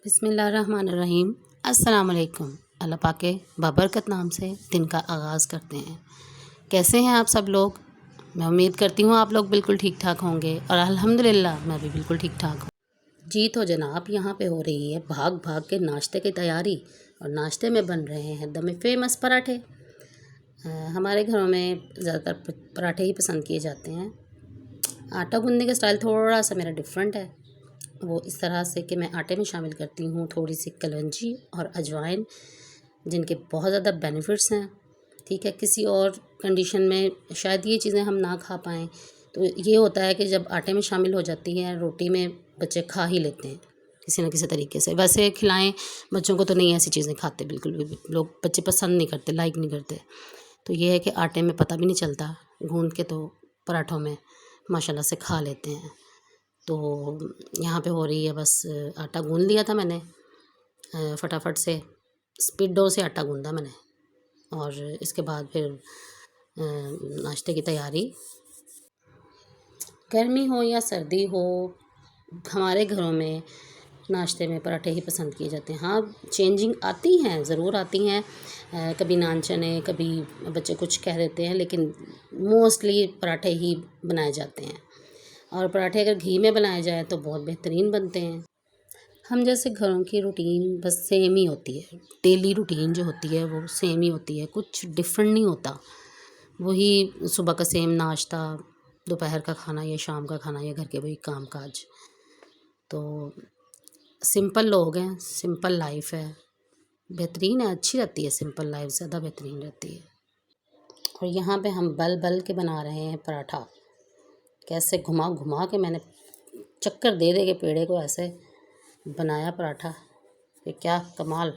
बिस्मिल्लाहिर्रहमानिर्रहीम। अस्सलाम वालेकुम। अल्लाह पाक के बाबरकत नाम से दिन का आगाज़ करते हैं। कैसे हैं आप सब लोग? मैं उम्मीद करती हूँ आप लोग बिल्कुल ठीक ठाक होंगे और अल्हम्दुलिल्लाह मैं भी बिल्कुल ठीक ठाक हूँ। जी तो जनाब, यहाँ पे हो रही है भाग भाग के नाश्ते की तैयारी और नाश्ते में बन रहे हैं दम फेमस पराठे। हमारे घरों में ज़्यादातर पराठे ही पसंद किए जाते हैं। आटा गूँधने का स्टाइल थोड़ा सा मेरा डिफरेंट है। वो इस तरह से कि मैं आटे में शामिल करती हूँ थोड़ी सी कलौंजी और अजवाइन, जिनके बहुत ज़्यादा बेनिफिट्स हैं। ठीक है, किसी और कंडीशन में शायद ये चीज़ें हम ना खा पाएँ, तो ये होता है कि जब आटे में शामिल हो जाती हैं रोटी में, बच्चे खा ही लेते हैं किसी न किसी तरीके से। वैसे खिलाएं बच्चों को तो नहीं ऐसी चीज़ें खाते, बिल्कुल भी लोग बच्चे पसंद नहीं करते, लाइक नहीं करते। तो ये है कि आटे में पता भी नहीं चलता, गूँध के तो पराठों में माशाल्लाह से खा लेते हैं। तो यहाँ पे हो रही है, बस आटा गूँध लिया था मैंने फटाफट से, स्पीड डो से आटा गूँधा मैंने। और इसके बाद फिर नाश्ते की तैयारी। गर्मी हो या सर्दी हो, हमारे घरों में नाश्ते में पराठे ही पसंद किए जाते हैं। हाँ, चेंजिंग आती हैं, ज़रूर आती हैं। कभी नान चने, कभी बच्चे कुछ कह देते हैं, लेकिन मोस्टली पराठे ही बनाए जाते हैं। और पराठे अगर घी में बनाए जाए तो बहुत बेहतरीन बनते हैं। हम जैसे घरों की रूटीन बस सेम ही होती है, डेली रूटीन जो होती है वो सेम ही होती है, कुछ डिफरेंट नहीं होता। वही सुबह का सेम नाश्ता, दोपहर का खाना या शाम का खाना या घर के वही काम काज। तो सिंपल लोग हैं, सिंपल लाइफ है, बेहतरीन है, अच्छी रहती है। सिंपल लाइफ ज़्यादा बेहतरीन रहती है। और यहाँ पे हम बल बल के बना रहे हैं पराठा। कैसे घुमा घुमा के मैंने चक्कर दे दे के पेड़े को ऐसे बनाया पराठा कि क्या कमाल।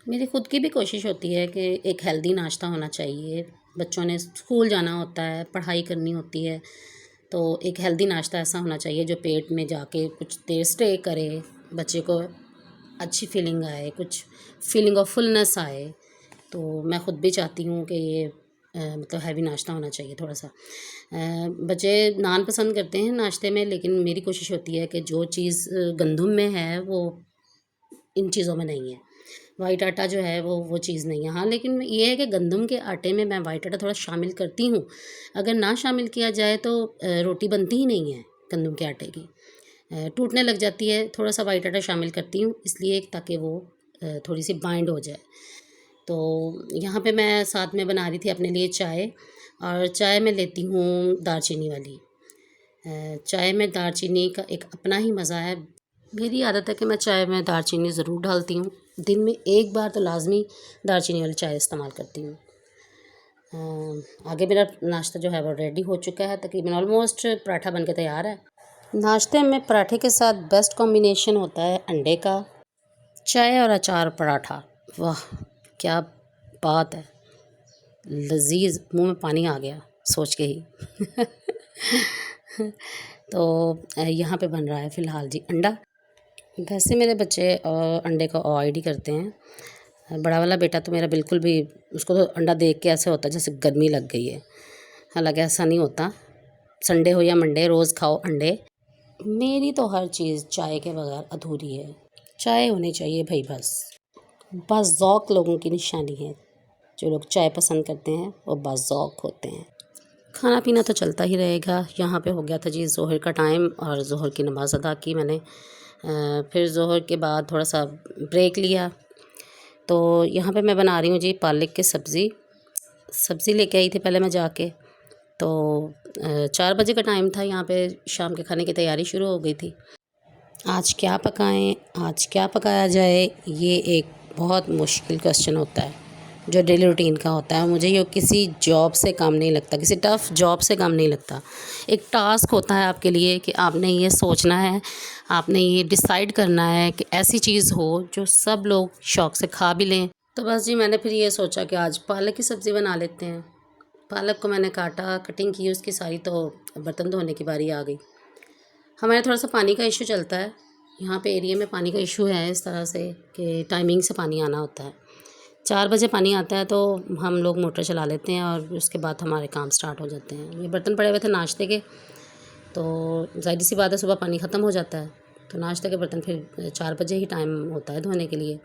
मेरी ख़ुद की भी कोशिश होती है कि एक हेल्दी नाश्ता होना चाहिए। बच्चों ने स्कूल जाना होता है, पढ़ाई करनी होती है, तो एक हेल्दी नाश्ता ऐसा होना चाहिए जो पेट में जाके कुछ देर स्टे करे, बच्चे को अच्छी फीलिंग आए, कुछ फीलिंग ऑफ फुलनेस आए। तो मैं ख़ुद भी चाहती हूँ कि ये मतलब हैवी नाश्ता होना चाहिए थोड़ा सा। बच्चे नान पसंद करते हैं नाश्ते में, लेकिन मेरी कोशिश होती है कि जो चीज़ गंदम में है वो इन चीज़ों में नहीं है। वाइट आटा जो है वो चीज़ नहीं है। हाँ, लेकिन ये है कि गंदम के आटे में मैं वाइट आटा थोड़ा शामिल करती हूँ। अगर ना शामिल किया जाए तो रोटी बनती ही नहीं है गंदम के आटे की, टूटने लग जाती है। थोड़ा सा वाइट आटा शामिल करती हूँ इसलिए, ताकि वो थोड़ी सी बाइंड हो जाए। तो यहाँ पे मैं साथ में बना रही थी अपने लिए चाय, और चाय में लेती हूँ दालचीनी वाली। चाय में दालचीनी का एक अपना ही मज़ा है। मेरी आदत है कि मैं चाय में दालचीनी ज़रूर डालती हूँ, दिन में एक बार तो लाजमी दालचीनी वाली चाय इस्तेमाल करती हूँ। आगे मेरा नाश्ता जो है वो रेडी हो चुका है, तकरीबन ऑलमोस्ट पराठा बन के तैयार है। नाश्ते में पराठे के साथ बेस्ट कॉम्बिनेशन होता है अंडे का, चाय और अचार पराठा। वाह क्या बात है, लजीज, मुंह में पानी आ गया सोच के ही। तो यहाँ पे बन रहा है फ़िलहाल जी अंडा। वैसे मेरे बच्चे अंडे को अवॉइड ही करते हैं। बड़ा वाला बेटा तो मेरा बिल्कुल भी, उसको तो अंडा देख के ऐसे होता है जैसे गर्मी लग गई है। हालांकि ऐसा नहीं होता, संडे हो या मंडे रोज़ खाओ अंडे। मेरी तो हर चीज़ चाय के बगैर अधूरी है। चाय होनी चाहिए भाई, बस बाज़ौक़ लोगों की निशानी है। जो लोग चाय पसंद करते हैं वो बाज़ौक़ होते हैं। खाना पीना तो चलता ही रहेगा। यहाँ पे हो गया था जी ज़ोहर का टाइम, और ज़ोहर की नमाज़ अदा की मैंने। फिर ज़ोहर के बाद थोड़ा सा ब्रेक लिया। तो यहाँ पे मैं बना रही हूँ जी पालक की सब्ज़ी लेके आई थी पहले मैं जाके। तो 4 बजे का टाइम था, यहाँ पे शाम के खाने की तैयारी शुरू हो गई थी। आज क्या पकाएं, आज क्या पकाया जाए, ये एक बहुत मुश्किल क्वेश्चन होता है जो डेली रूटीन का होता है। मुझे ये किसी जॉब से काम नहीं लगता, किसी टफ़ जॉब से काम नहीं लगता। एक टास्क होता है आपके लिए कि आपने ये सोचना है, आपने ये डिसाइड करना है कि ऐसी चीज़ हो जो सब लोग शौक़ से खा भी लें। तो बस जी मैंने फिर ये सोचा कि आज पालक की सब्ज़ी बना लेते हैं। पालक को मैंने काटा, कटिंग की उसकी सारी, तो बर्तन धोने की बारी आ गई। हमारे थोड़ा सा पानी का इशू चलता है यहाँ पे, एरिया में पानी का इशू है इस तरह से कि टाइमिंग से पानी आना होता है। 4 बजे पानी आता है तो हम लोग मोटर चला लेते हैं और उसके बाद हमारे काम स्टार्ट हो जाते हैं। ये बर्तन पड़े हुए थे नाश्ते के, तो ज़ाहिर सी बात है सुबह पानी ख़त्म हो जाता है, तो नाश्ते के बर्तन फिर 4 बजे ही टाइम होता है धोने के लिए।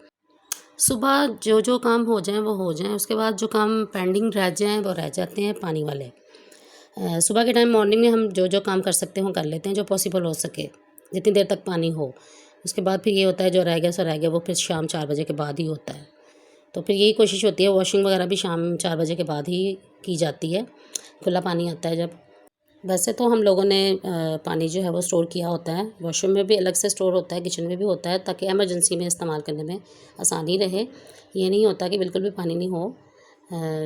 सुबह जो जो काम हो जाएं वो हो जाएं, उसके बाद जो काम पेंडिंग रह जाएं वो रह जाते हैं पानी वाले। सुबह के टाइम मॉर्निंग में हम जो जो काम कर सकते हो कर लेते हैं, जो पॉसिबल हो सके, जितनी देर तक पानी हो। उसके बाद फिर ये होता है जो रह गया सो रह गया, वो फिर शाम 4 बजे के बाद ही होता है। तो फिर यही कोशिश होती है, वॉशिंग वगैरह भी शाम 4 बजे के बाद ही की जाती है, खुला पानी आता है जब। वैसे तो हम लोगों ने पानी जो है वो स्टोर किया होता है, वॉशरूम में भी अलग से स्टोर होता है, किचन में भी होता है, ताकि एमरजेंसी में इस्तेमाल करने में आसानी रहे। ये नहीं होता कि बिल्कुल भी पानी नहीं हो।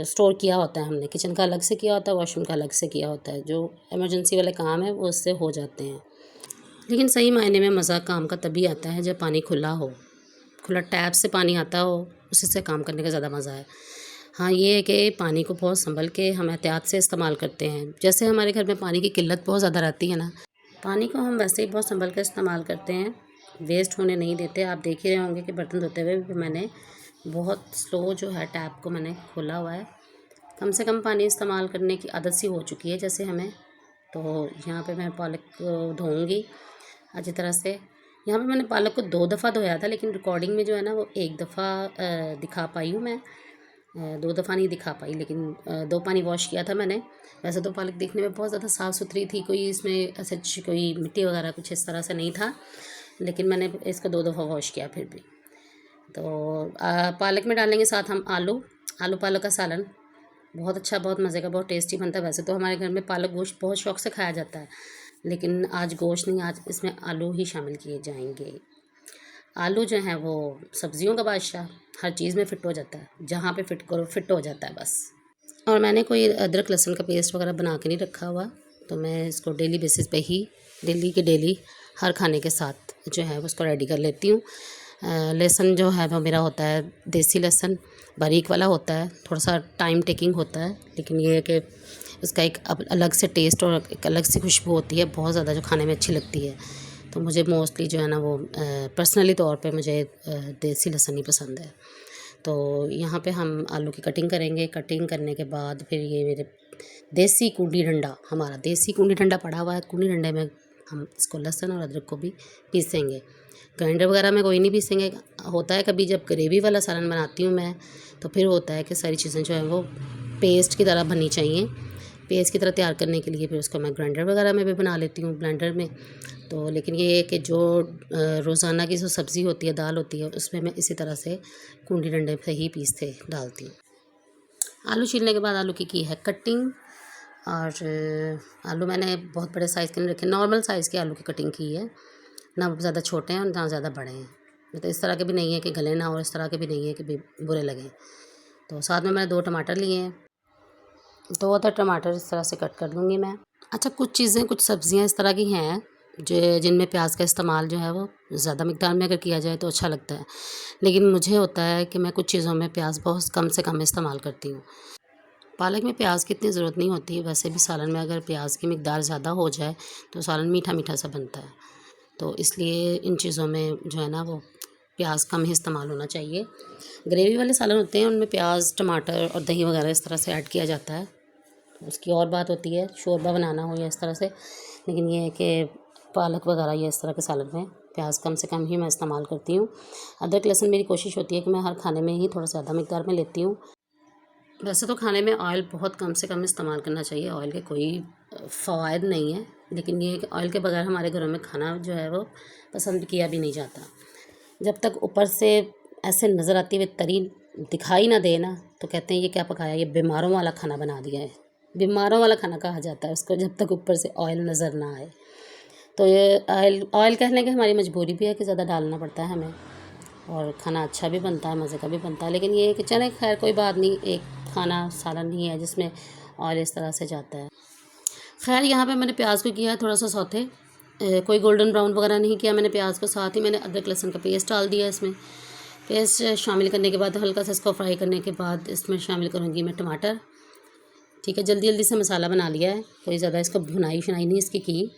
स्टोर किया होता है हमने, किचन का अलग से किया होता है, वॉशरूम का अलग से किया होता है। जो इमरजेंसी वाले काम है वो उससे हो जाते हैं। लेकिन सही मायने में मज़ा काम का तभी आता है जब पानी खुला हो, खुला टैप से पानी आता हो, उसी से काम करने का ज़्यादा मज़ा है। हाँ, ये है कि पानी को बहुत संभल के हम एहतियात से इस्तेमाल करते हैं। जैसे हमारे घर में पानी की किल्लत बहुत ज़्यादा रहती है ना, पानी को हम वैसे ही बहुत संभल कर इस्तेमाल करते हैं, वेस्ट होने नहीं देते। आप देख ही रहे होंगे कि बर्तन धोते हुए भी मैंने बहुत स्लो जो है टैप को मैंने खोला हुआ है। कम से कम पानी इस्तेमाल करने की आदत सी हो चुकी है जैसे हमें। तो यहाँ पे मैं पालक को धोऊँगी अच्छी तरह से। यहाँ पे मैंने पालक को 2 दफ़ा धोया था, लेकिन रिकॉर्डिंग में जो है ना वो 1 दफ़ा दिखा पाई हूँ मैं। 2 दफ़ा नहीं दिखा पाई, लेकिन 2 पानी वॉश किया था मैंने। वैसे तो पालक देखने में बहुत ज़्यादा साफ़ सुथरी थी, कोई इसमें ऐसे कोई मिट्टी वगैरह कुछ इस तरह से नहीं था, लेकिन मैंने इसको 2 दफ़ा वॉश किया फिर भी। तो पालक में डालेंगे साथ हम आलू पालक का सालन, बहुत अच्छा, बहुत मज़े का, बहुत टेस्टी बनता है। वैसे तो हमारे घर में पालक गोश्त बहुत शौक़ से खाया जाता है, लेकिन आज गोश्त नहीं, आज इसमें आलू ही शामिल किए जाएंगे। आलू जो है वो सब्जियों का बादशाह, हर चीज़ में फ़िट हो जाता है, जहाँ पे फ़िट करो फ़िट हो जाता है बस। और मैंने कोई अदरक लहसुन का पेस्ट वगैरह बना के नहीं रखा हुआ, तो मैं इसको डेली बेसिस पे ही डेली हर खाने के साथ जो है उसको रेडी कर लेती हूँ। लहसुन जो है वो मेरा होता है देसी लहसुन, बारीक वाला होता है, थोड़ा सा टाइम टेकिंग होता है, लेकिन ये है कि उसका एक अलग से टेस्ट और एक अलग सी खुशबू होती है, बहुत ज़्यादा, जो खाने में अच्छी लगती है। तो मुझे मोस्टली जो है ना वो पर्सनली तौर पे मुझे देसी लहसुन ही पसंद है। तो यहाँ पे हम आलू की कटिंग करेंगे। कटिंग करने के बाद फिर ये मेरे देसी कूंडी डंडा, हमारा देसी कूंडी डंडा पड़ा हुआ है, कूंडी डंडे में हम इसको लहसुन और अदरक को भी पीसेंगे। ग्राइंडर वगैरह में कोई नहीं पीसेंगे। होता है कभी जब ग्रेवी वाला सालन बनाती हूँ मैं, तो फिर होता है कि सारी चीज़ें जो है वो पेस्ट की तरह बननी चाहिए। पेस्ट की तरह तैयार करने के लिए फिर उसको मैं ग्राइंडर वगैरह में भी बना लेती हूँ, ब्लेंडर में। तो लेकिन ये है कि जो रोज़ाना की जो सब्ज़ी होती है, दाल होती है, उसमें मैं इसी तरह से कूंडी डंडे से ही पीसते डालती हूँ। आलू छीलने के बाद आलू की है कटिंग, और आलू मैंने बहुत बड़े साइज़ के नहीं रखे, नॉर्मल साइज़ के आलू की कटिंग की है, ना ज़्यादा छोटे हैं और ना ज़्यादा बड़े हैं। तो इस तरह के भी नहीं है कि गले ना, और इस तरह के भी नहीं है कि बुरे लगें। तो साथ में मैंने 2 टमाटर लिए हैं, 2 अदर टमाटर इस तरह से कट कर लूँगी मैं। अच्छा, कुछ चीज़ें, कुछ सब्ज़ियाँ इस तरह की हैं जो जिनमें प्याज का इस्तेमाल जो है वो ज़्यादा मिक़दार में अगर किया जाए तो अच्छा लगता है, लेकिन मुझे होता है कि मैं कुछ चीज़ों में प्याज बहुत कम से कम इस्तेमाल करती हूँ। पालक में प्याज की इतनी ज़रूरत नहीं होती है, वैसे भी सालन में अगर प्याज की मिक़दार ज़्यादा हो जाए तो सालन मीठा मीठा सा बनता है। तो इसलिए इन चीज़ों में जो है ना वो प्याज कम ही इस्तेमाल होना चाहिए। ग्रेवी वाले सालन होते हैं उनमें प्याज, टमाटर और दही वगैरह इस तरह से ऐड किया जाता है, उसकी और बात होती है, शोरबा बनाना हो या इस तरह से। लेकिन ये है कि पालक वगैरह या इस तरह के सालन में प्याज कम से कम ही मैं इस्तेमाल करती हूँ। अदरक लहसुन मेरी कोशिश होती है कि मैं हर खाने में ही थोड़ा ज़्यादा मिक़दार में लेती हूँ। वैसे तो खाने में ऑयल बहुत कम से कम इस्तेमाल करना चाहिए, ऑयल के कोई फ़वाइद नहीं है, लेकिन ये है कि ऑयल के बगैर हमारे घरों में खाना जो है वो पसंद किया भी नहीं जाता। जब तक ऊपर से ऐसे नज़र आती हुई तरी दिखाई ना दे ना, तो कहते हैं ये क्या पकाया, ये बीमारों वाला खाना बना दिया है। बीमारों वाला खाना कहा जाता है उसको, जब तक ऊपर से ऑयल नज़र ना आए। तो ये ऑयल कहने की हमारी मजबूरी भी है कि ज़्यादा डालना पड़ता है हमें, और खाना अच्छा भी बनता है, मज़े का भी बनता है। लेकिन ये है कि चले, खैर कोई बात नहीं, एक खाना सालन ही है जिसमें ऑयल इस तरह से जाता है। खैर यहाँ पे मैंने प्याज को किया है थोड़ा सा सौते, कोई गोल्डन ब्राउन वगैरह नहीं किया मैंने प्याज को। साथ ही मैंने अदरक लहसुन का पेस्ट डाल दिया इसमें। पेस्ट शामिल करने के बाद हल्का सा इसको फ्राई करने के बाद इसमें शामिल करूँगी मैं टमाटर। ठीक है, जल्दी जल्दी से मसाला बना लिया है, कोई ज़्यादा इसको भुनाई शुनाई नहीं इसकी की,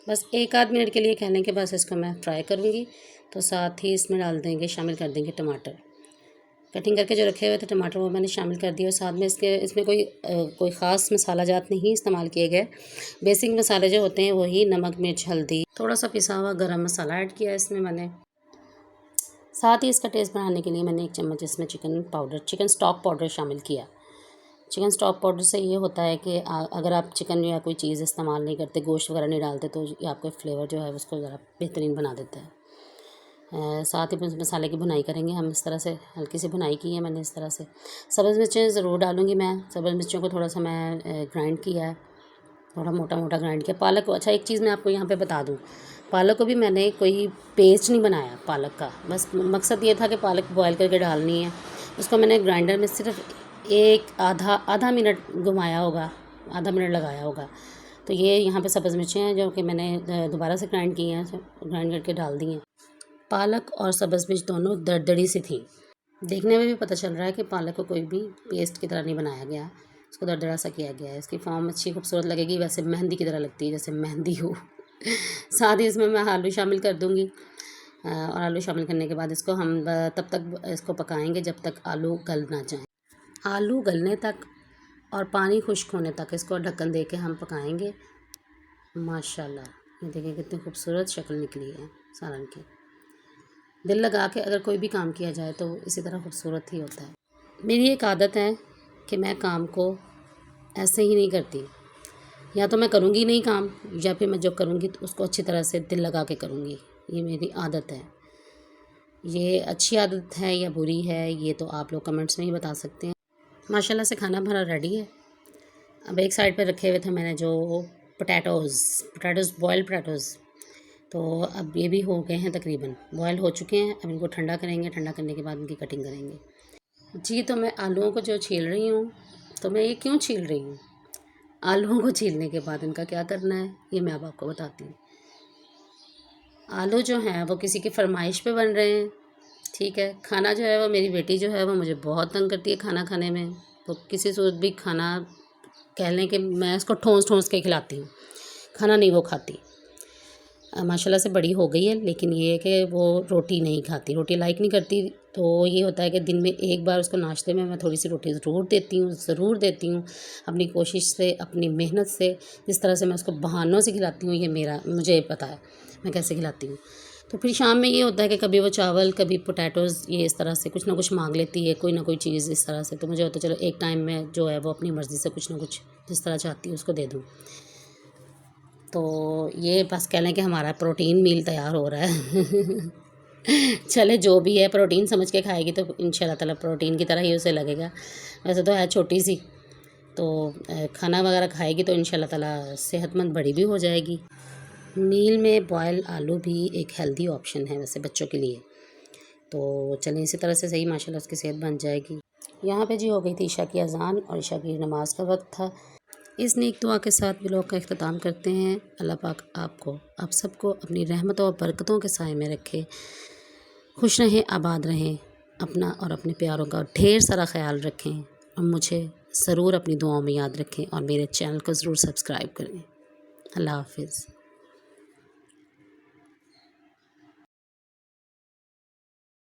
बस 1 आध मिनट के लिए कहने के बस इसको मैं फ्राई करूँगी। तो साथ ही इसमें डाल देंगे, शामिल कर देंगे टमाटर। कटिंग करके जो रखे हुए थे टमाटर वो मैंने शामिल कर दिया और साथ में इसमें कोई ख़ास मसाला जात नहीं इस्तेमाल किए गए। बेसिक मसाले जो होते हैं वही नमक, मिर्च, हल्दी, थोड़ा सा पिसा हुआ गरम मसाला ऐड किया इसमें मैंने। साथ ही इसका टेस्ट बढ़ाने के लिए मैंने 1 चम्मच इसमें चिकन स्टॉक पाउडर शामिल किया। चिकन स्टॉक पाउडर से ये होता है कि अगर आप चिकन या कोई चीज़ इस्तेमाल नहीं करते, गोश्त वगैरह नहीं डालते, तो ये आपका फ्लेवर जो है उसको ज़रा बेहतरीन बना देता है। साथ ही मसाले की भुनाई करेंगे हम। इस तरह से हल्की सी भुनाई की है मैंने। इस तरह से सब्ज़ मिर्चें ज़रूर डालूँगी मैं। सब्ज़ मिर्चों को थोड़ा सा मैं ग्राइंड किया है, थोड़ा मोटा मोटा ग्राइंड किया। पालक को, अच्छा एक चीज़ मैं आपको यहाँ पे बता दूँ, पालक को भी मैंने कोई पेस्ट नहीं बनाया पालक का। बस मकसद ये था कि पालक बॉयल करके डालनी है। उसको मैंने ग्राइंडर में सिर्फ आधा मिनट घुमाया होगा, आधा मिनट लगाया होगा। तो ये यहाँ पे सब्ज़ मिर्चें हैं जो कि मैंने दोबारा से ग्राइंड की हैं, ग्राइंड करके डाल दी हैं। पालक और सब्ज़ मिर्च दोनों दरदरी सी थी। देखने में भी पता चल रहा है कि पालक को कोई भी पेस्ट की तरह नहीं बनाया गया, इसको दरदरा सा किया गया है। इसकी फॉर्म अच्छी खूबसूरत लगेगी, वैसे मेहंदी की तरह लगती है, जैसे मेहंदी हो। साथ ही इसमें मैं आलू शामिल कर दूँगी और आलू शामिल करने के बाद इसको हम तब तक इसको पकाएंगे जब तक आलू गल ना जाएँ। आलू गलने तक और पानी खुश्क होने तक इसको ढक्कन दे के हम पकाएंगे। माशाल्लाह ये देखिए कितनी खूबसूरत शक्ल निकली है सालन की। दिल लगा के अगर कोई भी काम किया जाए तो इसी तरह खूबसूरत ही होता है। मेरी एक आदत है कि मैं काम को ऐसे ही नहीं करती, या तो मैं करूँगी नहीं काम, या फिर मैं जो करूँगी तो उसको अच्छी तरह से दिल लगा के करूँगी। ये मेरी आदत है। ये अच्छी आदत है या बुरी है ये तो आप लोग कमेंट्स में ही बता सकते हैं। माशाल्लाह से खाना हमारा रेडी है। अब एक साइड पे रखे हुए थे मैंने जो पोटैटोज़ बॉयल्ड पोटैटोज़, तो अब ये भी हो गए हैं, तकरीबन बॉयल हो चुके हैं। अब इनको ठंडा करेंगे, ठंडा करने के बाद इनकी कटिंग करेंगे। जी, तो मैं आलूओं को जो छील रही हूँ, तो मैं ये क्यों छील रही हूँ, आलूओं को छीलने के बाद इनका क्या करना है ये मैं अब आपको बताती हूँ। आलू जो हैं वो किसी की फरमाइश पे बन रहे हैं, ठीक है। खाना जो है वो मेरी बेटी जो है वो मुझे बहुत तंग करती है खाना खाने में। तो किसी सूरत भी खाना कह लें कि मैं इसको ठोंस के खिलाती हूँ, खाना नहीं वो खाती। माशाल्लाह से बड़ी हो गई है, लेकिन ये है कि वो रोटी नहीं खाती, रोटी लाइक नहीं करती। तो ये होता है कि दिन में एक बार उसको नाश्ते में मैं थोड़ी सी रोटी ज़रूर देती हूँ अपनी कोशिश से, अपनी मेहनत से। जिस तरह से मैं उसको बहानों से खिलाती हूँ ये मुझे पता है मैं कैसे खिलाती हूँ। तो फिर शाम में ये होता है कि कभी वो चावल, कभी पोटैटोज़, ये इस तरह से कुछ ना कुछ मांग लेती है, कोई ना कोई चीज़ इस तरह से। तो मुझे होता है चलो एक टाइम में जो है वो अपनी मर्ज़ी से कुछ ना कुछ जिस तरह चाहती है उसको दे दूँ। तो ये बस कह लें कि हमारा प्रोटीन मील तैयार हो रहा है। चले जो भी है, प्रोटीन समझ के खाएगी तो इंशाल्लाह ताला प्रोटीन की तरह ही उसे लगेगा। वैसे तो है छोटी सी, तो खाना वगैरह खाएगी तो इंशाल्लाह ताला सेहतमंद बड़ी भी हो जाएगी। मील में बॉयल आलू भी एक हेल्दी ऑप्शन है वैसे बच्चों के लिए। तो चलें इसी तरह से सही माशाल्लाह उसकी सेहत बन जाएगी। यहाँ पे जी हो गई थी ईशा की अज़ान और ईशा की नमाज़ का वक्त था। इस नेक दुआ के साथ व्लॉग का इख्तिताम करते हैं। अल्लाह पाक आपको, आप सबको अपनी रहमतों और बरकतों के साए में रखे। खुश रहें, आबाद रहें, अपना और अपने प्यारों का ढेर सारा ख्याल रखें और मुझे ज़रूर अपनी दुआओं में याद रखें और मेरे चैनल को ज़रूर सब्सक्राइब करें। अल्लाह हाफ़िज़।